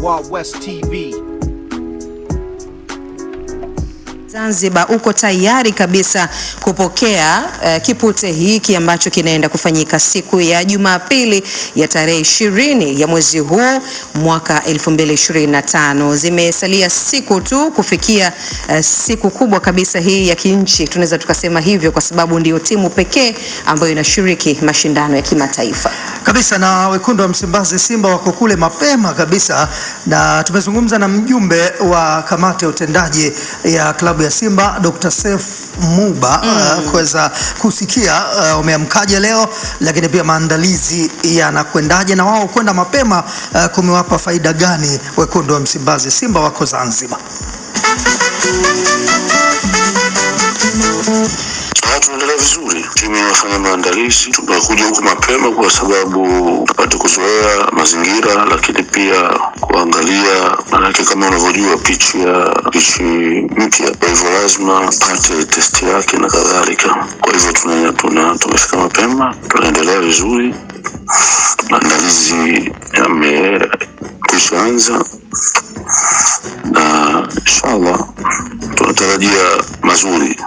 Wild West TV. Zanzibar uko tayari kabisa kupokea kipute hiki ambacho kinaenda kufanyika siku ya Jumapili ya tarehe 20 ya mwezi huu mwaka 2025. Zimesalia siku tu kufikia siku kubwa kabisa hii ya kinchi, tunaweza tukasema hivyo, kwa sababu ndio timu pekee ambayo inashiriki mashindano ya kimataifa kabisa. Na wekundu wa Msimbazi Simba wako kule mapema kabisa, na tumezungumza na mjumbe wa kamati ya utendaji ya klabu ya Simba Dr. Seif Muba kuweza kusikia umeamkaje leo, lakini pia maandalizi yanakwendaje na wao kwenda mapema kumewapa faida gani wekundu wa Msimbazi Simba wako Zanzibar. Tunaendelea vizuri, timu inafanya maandalizi. Tumekuja huku mapema kwa sababu tupate kuzoea mazingira, lakini pia kuangalia, maanake kama unavyojua pichi mpya, kwa hivyo lazima pate test yake na kadhalika. Kwa hivyo tumefika mapema, tunaendelea vizuri, maandalizi yamekwishaanza na inshallah tunatarajia mazuri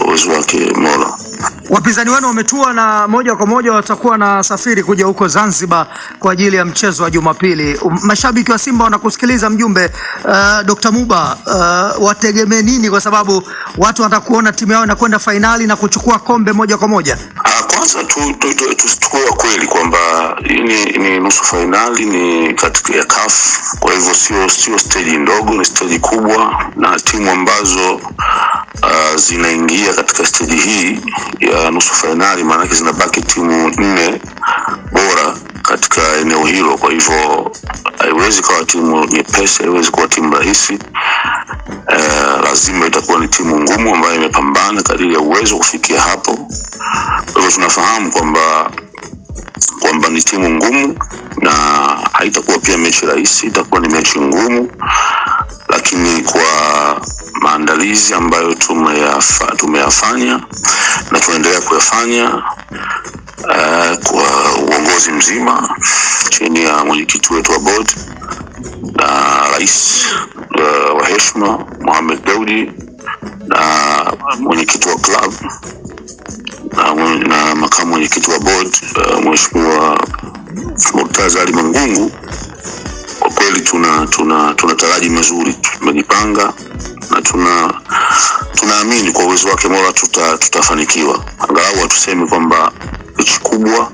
uwezo wake Mola. Wapinzani wenu wametua na moja kwa moja watakuwa na safiri kuja huko Zanzibar kwa ajili ya mchezo wa Jumapili. Mashabiki wa Simba wanakusikiliza mjumbe. Dr. Muba, wategemee nini, kwa sababu watu watakuona timu yao inakwenda fainali na kuchukua kombe moja kwa moja? Kwanza tuchukue kweli kwamba ni nusu fainali, ni katika ya CAF. Kwa hivyo sio stage ndogo, ni stage kubwa, na timu ambazo zinaingia katika stage hii ya nusu fainali, maana yake zinabaki timu 4 bora katika eneo hilo. Kwa hivyo haiwezi kuwa timu nyepesi, haiwezi kuwa timu rahisi. Lazima itakuwa ni timu ngumu ambayo imepambana kadiri ya uwezo kufikia hapo. Kwa hivyo tunafahamu kwamba ni timu ngumu na haitakuwa pia mechi rahisi, itakuwa ni mechi ngumu, lakini kwa maandalizi ambayo tumeyafanya na tunaendelea kuyafanya kwa uongozi mzima chini ya mwenyekiti wetu wa board na rais wa heshima Mohamed Daudi na mwenyekiti wa club na makamu mwenyekiti wa board Mheshimiwa Murtaza Ali Mangungu, kwa kweli tunataraji mazuri. Tumejipanga na tunaamini kwa uwezo wake Mola tutafanikiwa. Angalau tuseme kwamba mechi kubwa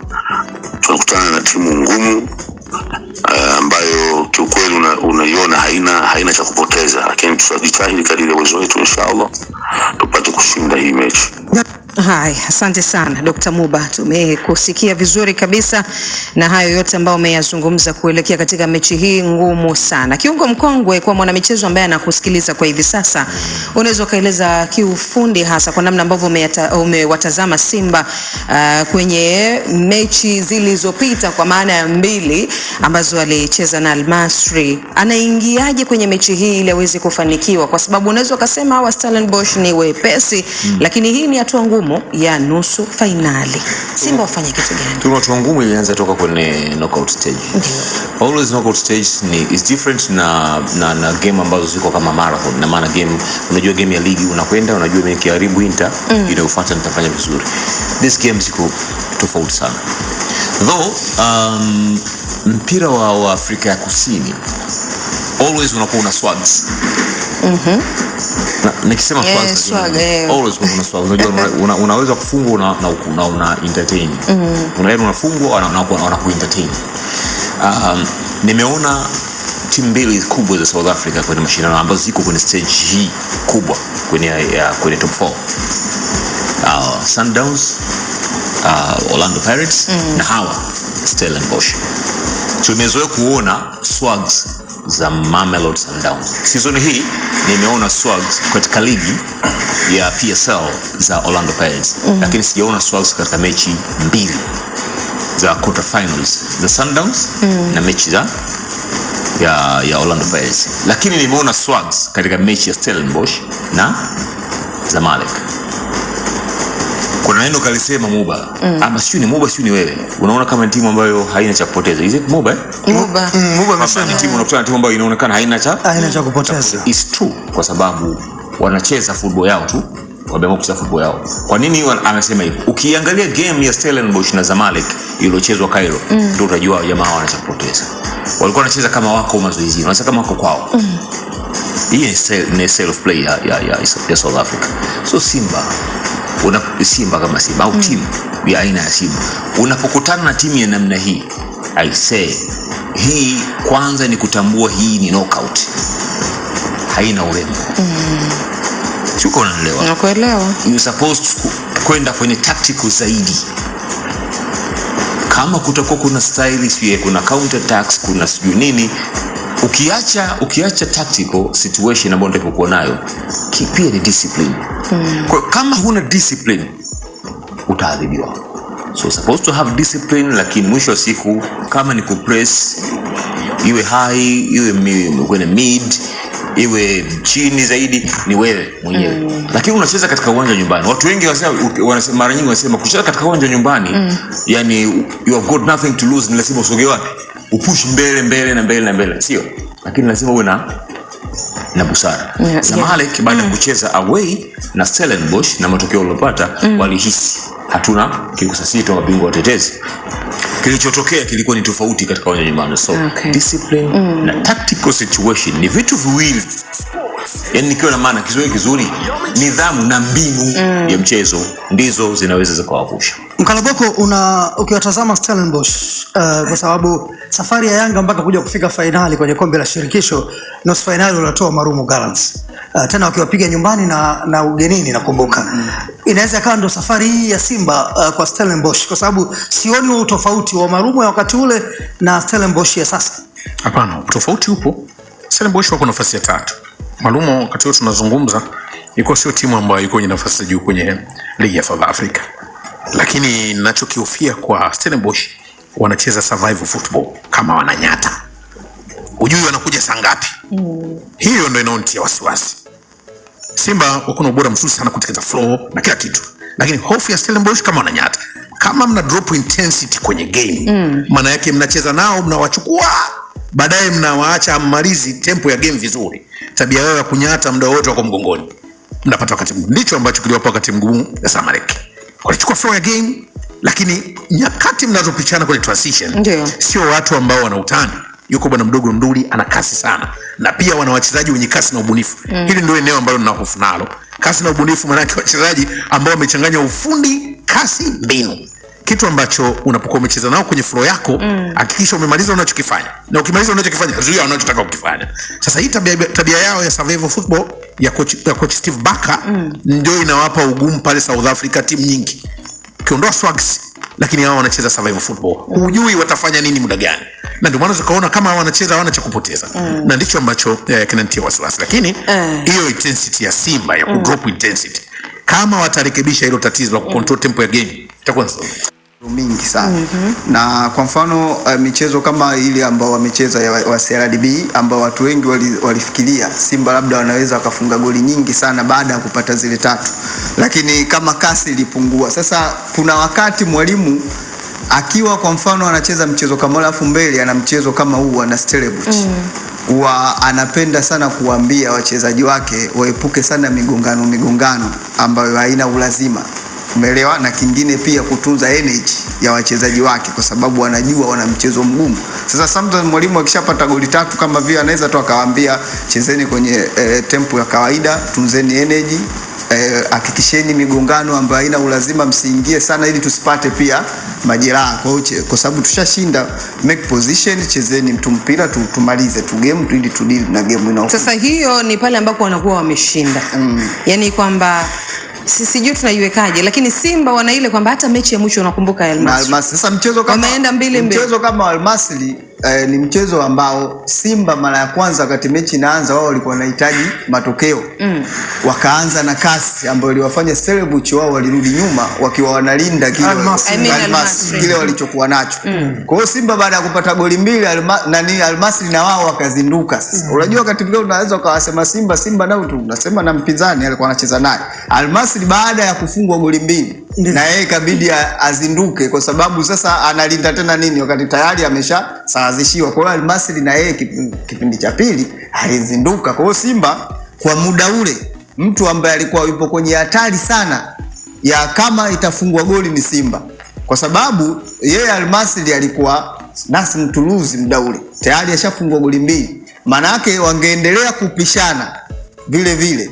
tunakutana na timu ngumu ambayo kiukweli unaiona haina cha kupoteza, lakini tutajitahidi kadiri ya uwezo wetu inshallah tupate kushinda hii mechi. Hai, asante sana Dr. Muba, tumekusikia vizuri kabisa na hayo yote ambayo umeyazungumza kuelekea katika mechi hii ngumu sana. Kiungo mkongwe kwa mwanamichezo ambaye anakusikiliza kwa hivi sasa, unaweza kaeleza kiufundi hasa kwa namna ambavyo umewatazama Simba kwenye mechi zilizopita, kwa maana ya 2 ambazo alicheza na Al Masry. Anaingiaje kwenye mechi hii ili aweze kufanikiwa, kwa sababu unaweza kusema hawa Stellenbosch ni wepesi, lakini hii ni hatua ngumu ya nusu finali. Simba wafanye kitu gani? Hatua ngumu ilianza toka kwenye knockout stage. Always knockout stage is different na game ambazo ziko kama marathon. Na maana game, unajua game ya ligi unakwenda, unajua mimi kiharibu Inter inayofuata nitafanya vizuri. This game ziko tofauti sana. Though mpira wa Afrika ya Kusini always unakuwa una swags. Nikisema swags, always kuna swags. Unajua unaweza kufungwa na una entertain. Unafungwa na kuentertain. Nimeona timu 2 kubwa za South Africa kwenye mashindano ambazo ziko kwenye stage hii kubwa kwenye top 4. Sundowns, Orlando Pirates na hawa Stellenbosch. Tumezoea kuona swags za Mamelodi Sundowns. Season hii nimeona swags katika ligi ya PSL za Orlando Pirates, lakini sijaona swags katika mechi 2 za quarter finals za Sundowns na mechi ya Orlando Pirates, lakini nimeona swags katika mechi ya Stellenbosch na Zamalek. Kuna neno kalisema Muba. Ama sio ni Muba, sio ni wewe. Unaona kama ni timu ambayo haina cha kupoteza. Is it Muba? Muba. Muba amesema Ni timu unakutana na timu ambayo inaonekana haina cha kupoteza. It's true kwa sababu wanacheza football yao tu. Wameamua kucheza football yao. Kwa nini amesema hivyo? Ukiangalia game ya Stellenbosch na Zamalek iliyochezwa Cairo, ndio utajua jamaa wana cha kupoteza. Walikuwa wanacheza kama wako mazoezini, wanacheza kama wako kwao. Hii ni style of play ya South Africa. So Simba kama Simba au timu ya aina ya Simba, unapokutana na timu ya namna hii, I say hii kwanza ni kutambua hii ni knockout, haina urembo. Chuko unaelewa? Nakuelewa. You supposed kwenda kwenye tactical zaidi. Kama kutakuwa kuna style, kuna counter attacks, kuna sijui nini, ukiacha tactical situation ambayo ndio uko nayo, pia ni discipline. Kwa kama huna discipline utaadhibiwa. So supposed to have discipline, lakini mwisho wa siku kama ni kupress, iwe high, iwe kwenye mid, iwe chini zaidi, ni wewe mwenyewe. Lakini unacheza katika uwanja nyumbani. Watu wengi wanasema mara nyingi wanasema kucheza katika uwanja nyumbani, yani you have got nothing to lose, ni lazima usogee wapi? Upush mbele, sio? Lakini lazima uwe na busara. Zamalek baada ya kucheza away na Stellenbosch na matokeo waliyopata, walihisi hatuna kikusasito wa bingwa watetezi. Kilichotokea kilikuwa ni tofauti katika uwanja nyumbani. So discipline na tactical situation ni vitu viwili. Yani nikiwa na maana Kiswahili kizuri, nidhamu na mbinu ya mchezo ndizo zinaweza zikawavusha. Mkalaboko, ukiwatazama Stellenbosch kwa sababu safari ya Yanga mpaka kuja kufika finali kwenye kombe la shirikisho, nusu finali walitoa Marumo Gallants. Tena wakiwapiga nyumbani na ugenini nakumbuka. Inaweza kama ndo safari hii ya Simba kwa Stellenbosch, kwa sababu sioni wa utofauti wa Marumo ya wakati ule na Stellenbosch ya sasa. Hapana, utofauti upo. Stellenbosch wako nafasi ya 3. Marumo wakati wote tunazungumza iko sio timu ambayo iko kwenye nafasi ya juu kwenye ligi ya South Africa. Lakini ninachokihofia kwa Stellenbosch, wanacheza survival football kama wananyata. Ujui wanakuja saa ngapi. Hiyo ndio inaonitia wasiwasi. Simba wako na ubora mzuri sana kutengeneza flow na kila kitu. Lakini hofu ya Stellenbosch kama wananyata. Kama mna drop intensity kwenye game, maana yake mnacheza nao, mnawachukua, baadaye mnawaacha mmalizi tempo ya game vizuri. Tabia yao ya kunyata muda wote wako mgongoni, mnapata wakati mgumu. Ndicho ambacho kiliwapa wakati mgumu ya Zamalek. Walichukua flow ya game, lakini nyakati mnazopichana kwenye transition sio watu ambao wana utani. Yuko bwana mdogo Nduli ana kasi sana, na pia wana wachezaji wenye kasi na ubunifu. Hili ndio eneo ambalo nina hofu nalo. Kasi na ubunifu, maana yake wachezaji ambao wamechanganya ufundi, kasi, mbinu. Kitu ambacho unapokuwa umecheza nao kwenye flow yako, hakikisha umemaliza unachokifanya. Na ukimaliza unachokifanya, zuia unachotaka kukifanya. Sasa hii tabia yao ya survival football ya coach Steve Barker ndio inawapa ugumu pale South Africa timu nyingi. Ukiondoa Swags, lakini hao wanacheza survival football. Hujui watafanya nini muda gani. Na ndio maana tukaona kama wanacheza hawana cha kupoteza. Na ndicho ambacho kinanitia wasiwasi. Lakini hiyo intensity ya Simba ya kudrop intensity, kama watarekebisha hilo tatizo la kucontrol tempo ya game, itakuwa nzuri mingi sana. Na kwa mfano michezo kama ile ambao wamecheza wa CRDB ambao watu wengi walifikiria Simba labda wanaweza wakafunga goli nyingi sana baada ya kupata zile 3, lakini kama kasi ilipungua. Sasa kuna wakati mwalimu akiwa kwa mfano anacheza mchezo kama alafu mbele ana mchezo kama huu na Stellenbosch, anapenda sana kuambia wachezaji wake waepuke sana migongano ambayo haina ulazima. Umeelewa? Na kingine pia kutunza energy ya wachezaji wake, kwa sababu wanajua wana mchezo mgumu. Sasa sometimes mwalimu akishapata goli 3 kama vile anaweza tu akawaambia chezeni kwenye tempo ya kawaida, tunzeni energy, hakikisheni migongano ambayo haina ulazima msiingie sana, ili tusipate pia majeraha. Kwa sababu tushashinda, make position, chezeni mtu mpira tumalize tu game ili tudili na game inayofuata. Sasa hiyo ni pale ambapo wanakuwa wameshinda. Yaani kwamba sijui tunaiwekaje, lakini Simba wana ile kwamba hata mechi ya mwisho unakumbuka Almasri. Sasa mchezo kama Almasri ni mchezo ambao Simba mara ya kwanza wakati mechi inaanza wao walikuwa wanahitaji matokeo. Wakaanza na kasi ambayo iliwafanya Stellenbosch wao walirudi nyuma wakiwa wanalinda kile kile walichokuwa nacho. Kwa hiyo Simba baada ya kupata goli 2 Almasri na wao wakazinduka. Sasa unajua wakati mwingine unaweza ukawasema Simba nao tu unasema na mpinzani alikuwa anacheza naye. Almasri baada ya kufungwa goli 2 na yeye ikabidi azinduke, kwa sababu sasa analinda tena nini wakati tayari ameshasawazishiwa. Kwa hiyo Al-Masry na yeye kipindi cha pili alizinduka. Kwa hiyo Simba kwa muda ule, mtu ambaye alikuwa yupo kwenye hatari sana ya kama itafungwa goli ni Simba, kwa sababu yeye Al-Masry alikuwa Nasm Toulouse muda ule tayari ashafungwa goli 2. Maana yake wangeendelea kupishana vile vile.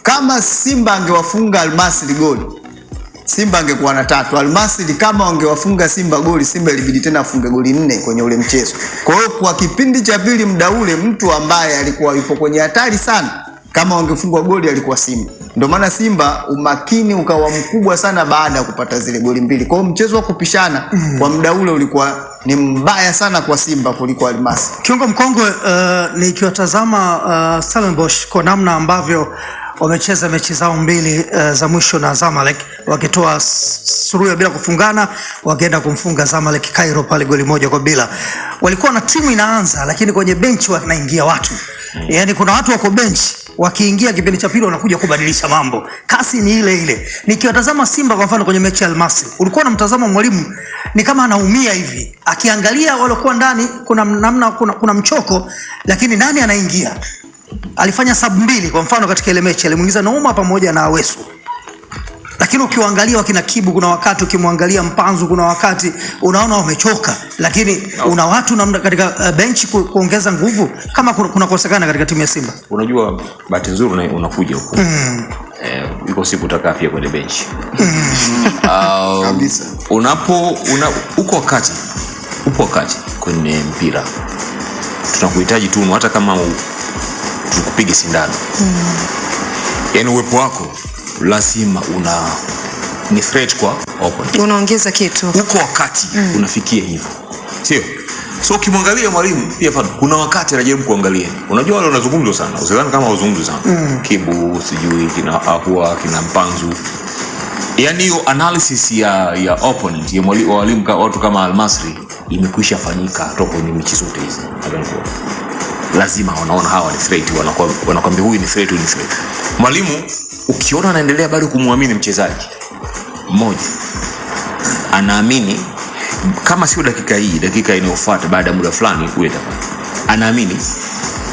Kama Simba angewafunga Al-Masry goli, Simba angekuwa na 3. Al-Masry kama wangewafunga Simba goli, Simba ilibidi tena afunge goli 4 kwenye ule mchezo. Kwa hiyo kwa kipindi cha pili muda ule, mtu ambaye alikuwa yupo kwenye hatari sana kama wangefungwa goli alikuwa Simba. Ndio maana Simba umakini ukawa mkubwa sana baada ya kupata zile goli 2. Kwa hiyo mchezo wa kupishana kwa muda ule ulikuwa ni mbaya sana kwa Simba kuliko Al-Masry. Kiungo mkongwe, nikiwatazama Stellenbosch kwa namna ambavyo wamecheza mechi zao 2 za mwisho na Zamalek, wakitoa suruhu bila kufungana, wakaenda kumfunga Zamalek Cairo pale goli 1-0. Walikuwa na timu inaanza, lakini kwenye bench wanaingia watu. Yaani kuna watu wako bench, wakiingia kipindi cha pili wanakuja kubadilisha mambo. Kasi ni ile ile. Nikiwatazama Simba kwa mfano kwenye mechi ya Al-Masry, ulikuwa na mtazamo mwalimu ni kama anaumia hivi. Akiangalia waliokuwa ndani kuna namna kuna mchoko, lakini nani anaingia? Alifanya sub 2 kwa mfano katika ile mechi, alimuingiza Nouma pamoja na Awesu. Lakini ukiwaangalia wakina Kibu, kuna wakati ukimwangalia Mpanzu, kuna wakati unaona wamechoka, lakini una watu namna katika benchi kuongeza nguvu kama kuna kosekana katika timu ya Simba. Unajua bahati nzuri unakuja huko. Iko siku utakaa pia kwenye benchi. Kabisa. Uko wakati kwenye mpira. Tunakuhitaji tu hata kama tukupige sindano. Yaani uwepo wako lazima ni threat kwa opponent. Unaongeza kitu. Uko wakati unafikia hivyo. Sio? So ukimwangalia mwalimu pia kuna wakati anajaribu kuangalia. Unajua wale wanazungumza sana. Usidhani kama wazungumza sana. Kibu, sijui kina Ahua, kina Mpanzu. Yaani hiyo analysis ya opponent, ya walimu watu kama Al-Masry imekwisha fanyika toka kwenye mechi zote hizi. Lazima wanaona hawa ni threat, wanakwambia huyu ni threat, huyu ni threat. Mwalimu ukiona anaendelea bado kumwamini mchezaji mmoja, anaamini kama sio dakika inayofuata baada ya muda fulani kuleta, anaamini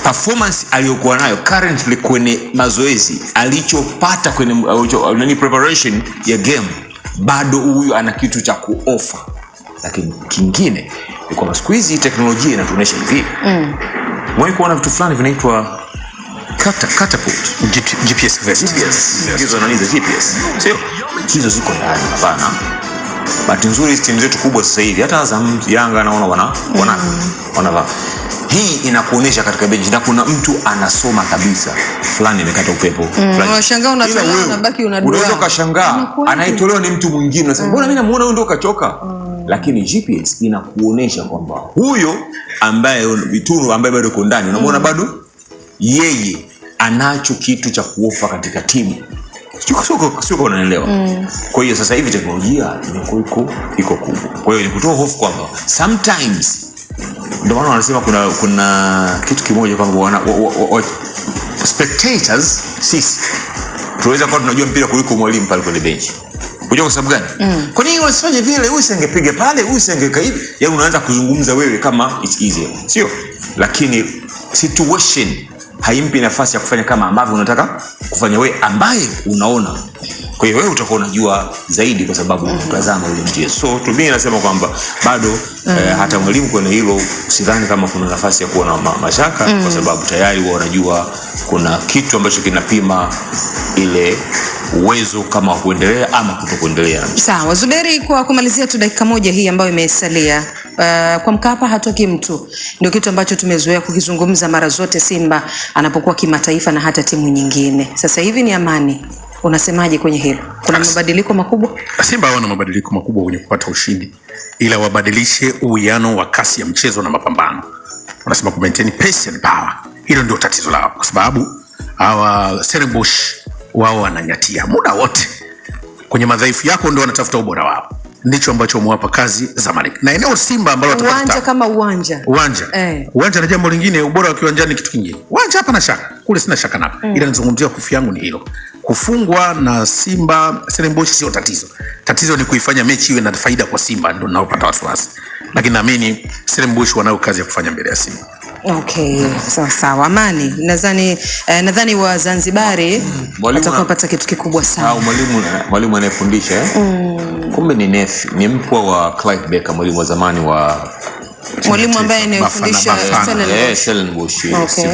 performance aliyokuwa nayo currently kwenye mazoezi, alichopata kwenye preparation ya game, bado huyu ana kitu cha kuofa. Lakini kingine ni kwamba siku hizi teknolojia inatuonyesha hivi. Mwe kuona vitu fulani vinaitwa catapult, GPS. Hizo nani za GPS. Sio hizo ziko ndani hapana. Bahati nzuri timu zetu kubwa sasa hivi, hata Azam, Yanga naona wana hii inakuonyesha katika benchi na kuna mtu anasoma kabisa fulani imekata upepo. Unashangaa unatolewa unabaki unadua. Unaweza kashangaa anaitolewa ni mtu mwingine, unasema mbona mimi namuona huyo ndio kachoka. Lakini GPS inakuonyesha kwamba huyo ambaye vitunu ambaye bado yuko ndani, unamuona bado yeye anacho kitu cha kuofa katika timu. Sio unaelewa. Kwa hiyo sasa hivi teknolojia iko kubwa. Kwa hiyo ni kutoa hofu kwamba sometimes, ndio maana wanasema kuna kitu kimoja kwamba spectators sisi tunaweza kuwa tunajua mpira kuliko mwalimu pale kwenye benchi. Unajua kwa sababu gani? Kwa nini wasifanye vile? Huyu singepiga pale, huyu singeka hivi. Yaani unaanza kuzungumza wewe kama it's easier. Sio? Lakini situation haimpi nafasi ya kufanya kama ambavyo unataka kufanya wewe ambaye unaona. Kwa hiyo wewe utakuwa unajua zaidi kwa sababu unatazama ile mchezo. So mimi nasema kwamba bado hata mwalimu kwenye hilo usidhani kama kuna nafasi ya kuwa na mashaka kwa sababu tayari wao wanajua kuna kitu ambacho kinapima ile uwezo kama kuendelea ama kutokuendelea. Sawa, Zuberi, kwa kumalizia tu dakika moja hii ambayo imesalia. Kwa Mkapa hatoki mtu. Ndio kitu ambacho tumezoea kukizungumza mara zote Simba anapokuwa kimataifa na hata timu nyingine. Sasa hivi ni amani. Unasemaje kwenye hilo? Kuna mabadiliko makubwa? Simba hawana mabadiliko makubwa kwenye kupata ushindi, ila wabadilishe uwiano wa kasi ya mchezo na mapambano. Wanasema ku maintain pace and power. Hilo ndio tatizo lao, kwa sababu hawa Stellenbosch wao wananyatia muda wote. Kwenye madhaifu yako ndio wanatafuta ubora wao. Ndicho ambacho wamewapa kazi Zamalek. Na eneo Simba ambalo watapata uwanja kama uwanja. Uwanja na jambo lingine, ubora wa kiwanjani kitu kingine. Uwanja hapa na shaka, kule sina shaka napo. Ila nizungumzia hofu yangu ni hilo. Kufungwa na Simba Stellenbosch sio tatizo. Tatizo ni kuifanya mechi iwe na faida kwa Simba, ndio naopata wasiwasi. Lakini naamini Stellenbosch wanayo kazi ya kufanya mbele ya Simba. Okay, sawa. Amani, nadhani wa Zanzibari watakapata kitu kikubwa sana. Mwalimu anayefundisha kumbe ni mpwa wa Clive Becker, mwalimu wa zamani wa mwalimu ambaye anayefundisha Stellenbosch.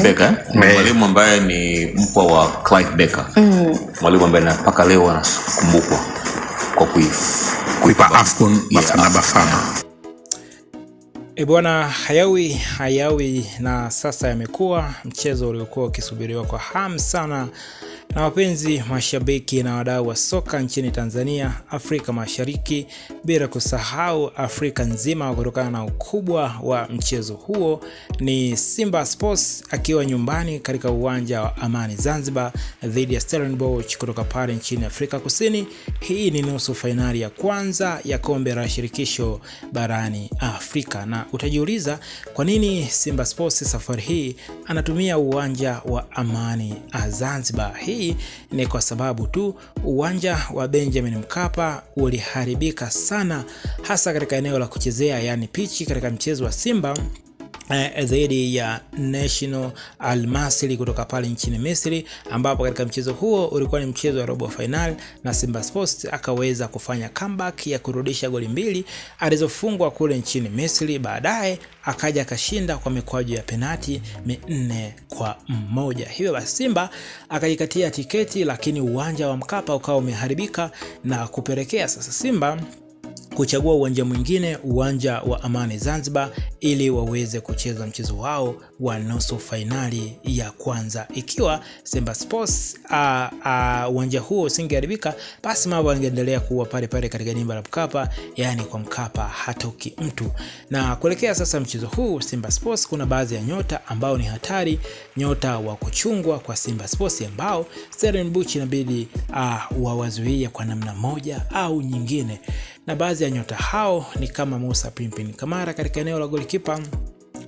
Becker, mwalimu ambaye ni mpwa wa Clive Becker. Mwalimu ambaye mpaka leo anakumbukwa kwa kuipa AFCON Bafana. Bwana, hayawi na sasa yamekuwa mchezo uliokuwa ukisubiriwa kwa hamu sana na wapenzi, mashabiki na wadau wa soka nchini Tanzania, Afrika Mashariki, bila kusahau Afrika nzima, kutokana na ukubwa wa mchezo huo. Ni Simba Sports akiwa nyumbani katika uwanja wa Amani Zanzibar dhidi ya Stellenbosch kutoka pale nchini Afrika Kusini. Hii ni nusu fainali ya kwanza ya kombe la shirikisho barani Afrika, na utajiuliza kwa nini Simba Sports safari hii anatumia uwanja wa Amani Zanzibar. Hii ni kwa sababu tu uwanja wa Benjamin Mkapa uliharibika sana, hasa katika eneo la kuchezea, yani pichi, katika mchezo wa Simba dhidi ya National Al Masry kutoka pale nchini Misri, ambapo katika mchezo huo ulikuwa ni mchezo wa robo final na Simba Sports akaweza kufanya comeback ya kurudisha goli 2 alizofungwa kule nchini Misri. Baadaye akaja akashinda kwa mikwaju ya penalti 4-1. Hivyo basi Simba akajikatia tiketi, lakini uwanja wa Mkapa ukawa umeharibika na kupelekea sasa Simba kuchagua uwanja mwingine, uwanja wa Amani Zanzibar, ili waweze kucheza mchezo wao wa nusu finali ya kwanza. Ikiwa Simba Sports uwanja huo usingeharibika, basi mambo yangeendelea kuwa pale pale katika dimba la Mkapa, yani kwa Mkapa hatoki mtu. Na kuelekea sasa mchezo huu Simba Sports, kuna baadhi ya nyota ambao ni hatari, nyota wa kuchungwa kwa Simba Sports, ambao Stellenbosch inabidi wawazuie kwa namna moja au nyingine. Na baadhi ya nyota hao ni kama Musa Pimpin Kamara katika eneo la golikipa,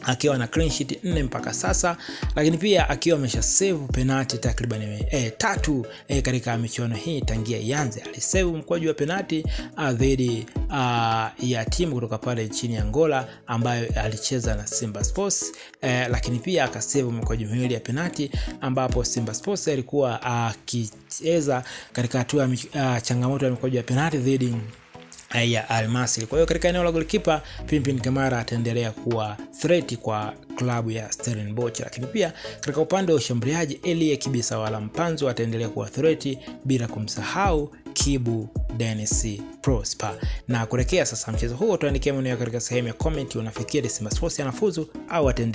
akiwa na clean sheet 4 mpaka sasa, lakini pia akiwa amesha save penalti takriban 3 katika michuano hii tangia ianze. Alisave mkwaju wa penalti dhidi ya timu kutoka pale nchini Angola ambayo alicheza na Simba Sports, lakini pia akasave mkwaju miwili ya penalti ambapo Simba Sports alikuwa akicheza katika hatua changamoto ya mkwaju wa penalti dhidi ya Al Masry. Kwa hiyo katika eneo la golikipa, Pimpin Kamara ataendelea kuwa threat kwa klabu ya Stellenbosch, lakini pia katika upande wa ushambuliaji Elie Kibisawala Mpanzo ataendelea kuwa threat, bila kumsahau Kibu Dennis Prosper. Na kuelekea sasa mchezo huo, tuandikie maoni yako katika sehemu ya comment. Unafikiri Simba Sports anafuzu au ataendelea